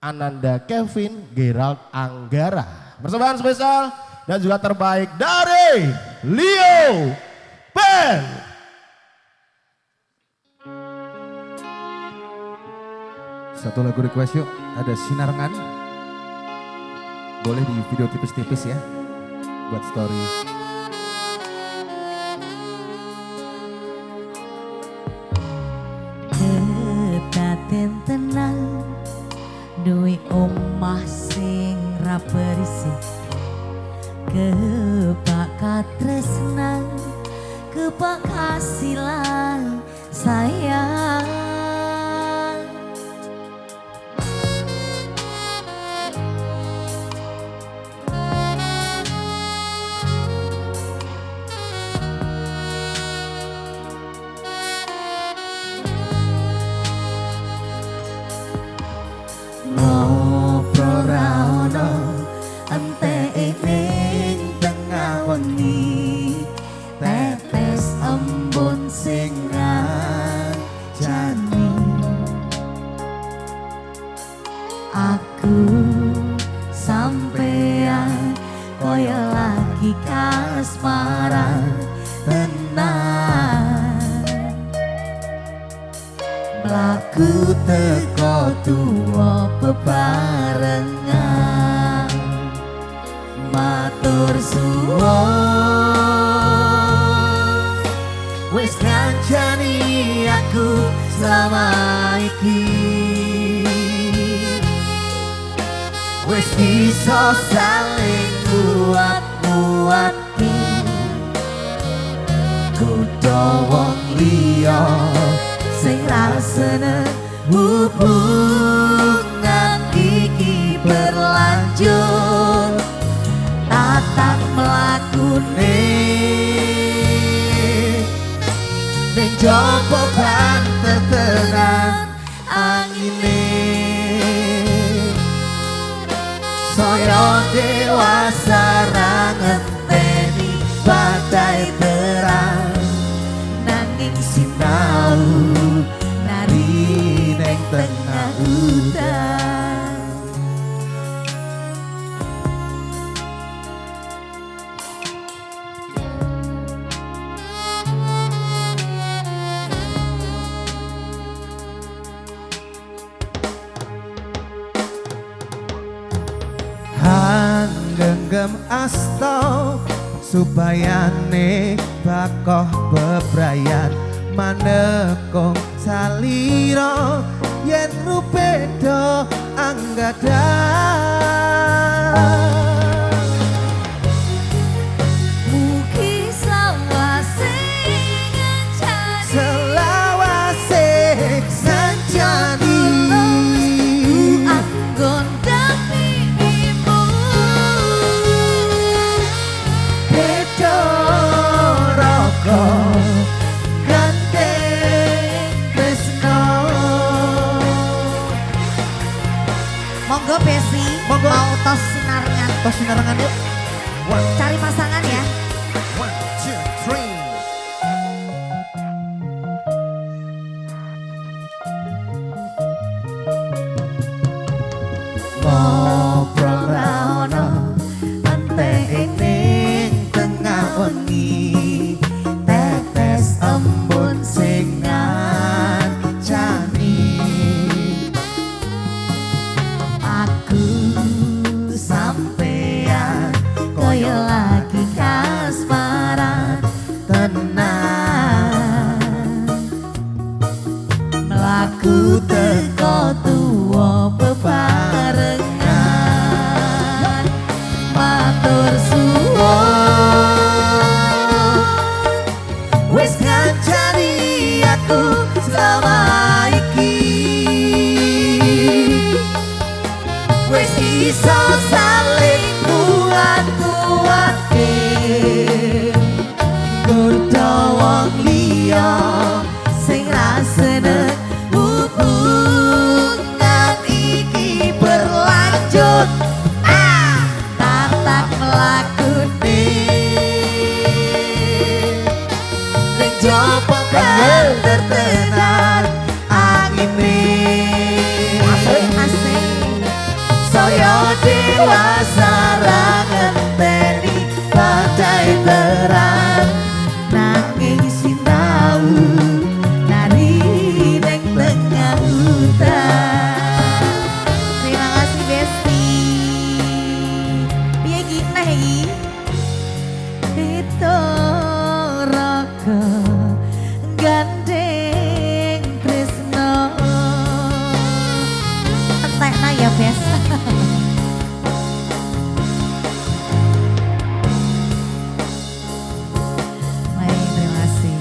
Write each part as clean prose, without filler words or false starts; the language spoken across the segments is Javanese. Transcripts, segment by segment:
Ananda Kevin, Gerald Anggara. Persembahan spesial dan juga terbaik dari Leo Band. Satu lagu request yuk, ada Sinarengan. Boleh di video tipis-tipis ya, buat story. Kedaten tenang, duwe omah sing ra berisik. Kebak katresnan, kebak kasilan sayang. Ngobrol ra ono entek ning tengah wengi, tetes embun sing ngajani. Aku sampean koyo lagi kasmaran tenan. Mlaku teko tuwa bebarengan, matur suwun wis ngancani aku selama iki. Wis bisa saling kuat-kuati, kudu wong liya sing rasane hubungan iki berlanjut. Tatap mlakune ning jaba banter tenan angine, saya dewasa ra ngenteni badai terang, nanging sinau nari neng tengah udan. Genggam asta supaya nek bakoh bebrayan manekong salira yen rupedo anggadang. Mugi selawase ngancani, Selawase sancani anggon dampingimu. beda raka gandeng tresno. Monggo Besi, Monggo. mau tos sinarengan. Tos sinarengan yuk. Cari pasangan ya. 1, 2, 3. Ngobrol ra ono entek ning tengah wengi, tetes embun sing ngancani. Aku sampean koyo lagi kasmaran Tenang mlaku teko tuwa bebarengan, matur suwun wis ngancani aku selama iki. Wis iso saling kuat-kuati, kudu wong liya sing rasane hubungan iki berlanjut. Tatap mlakune ning jaba banter tenan angine. Asik. Saya dewasa ra ngenteni badai terang nanging sinau nari ning tengah hutan. Terima kasih Besti. Piye iki nah iki? Itu raka gandeng tresno. Entekna ya Bes. Baik, terima kasih.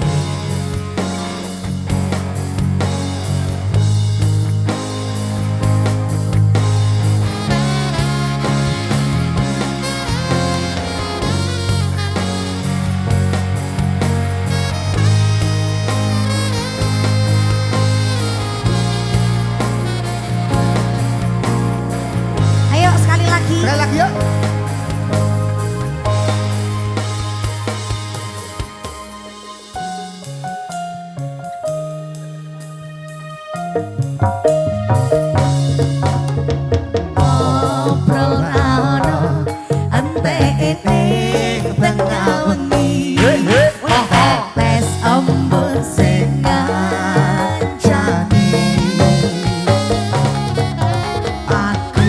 Ayo sekali lagi. Sekali lagi yuk. Ngobrol ra ono enteke ning tengah wengi. Wis tetes embun sing ngancani. Aku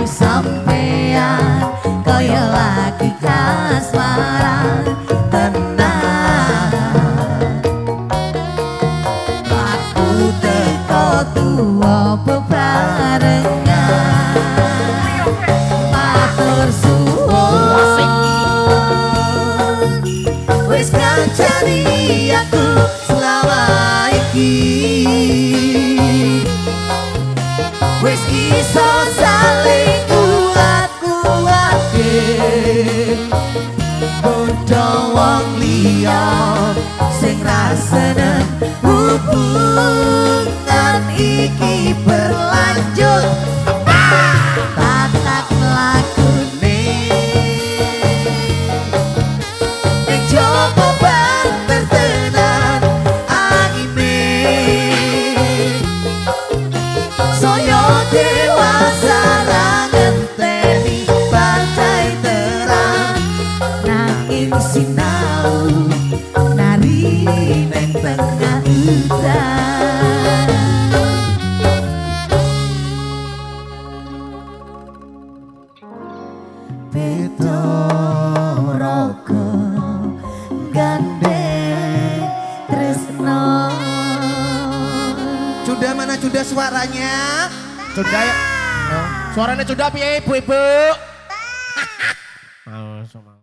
sampean kaya lagi kasmaran tenang. Aku teko tuwa bebarengan. Matur suwun wis ngancani aku selama iki. Wis iso saling kuat-kuatke padha wong liya sing ra seneng hubungan iki berlanjut. Tatak lakune ning jaba banter tenan angine. Saya dewasa ra ngenteni badai terang nanging sinau nari ning tengah hutan. Beda raka gandeng tresno. Cunda mana Cunda suaranya? Cunda ya. Suaranya Cunda piye ibu-ibu?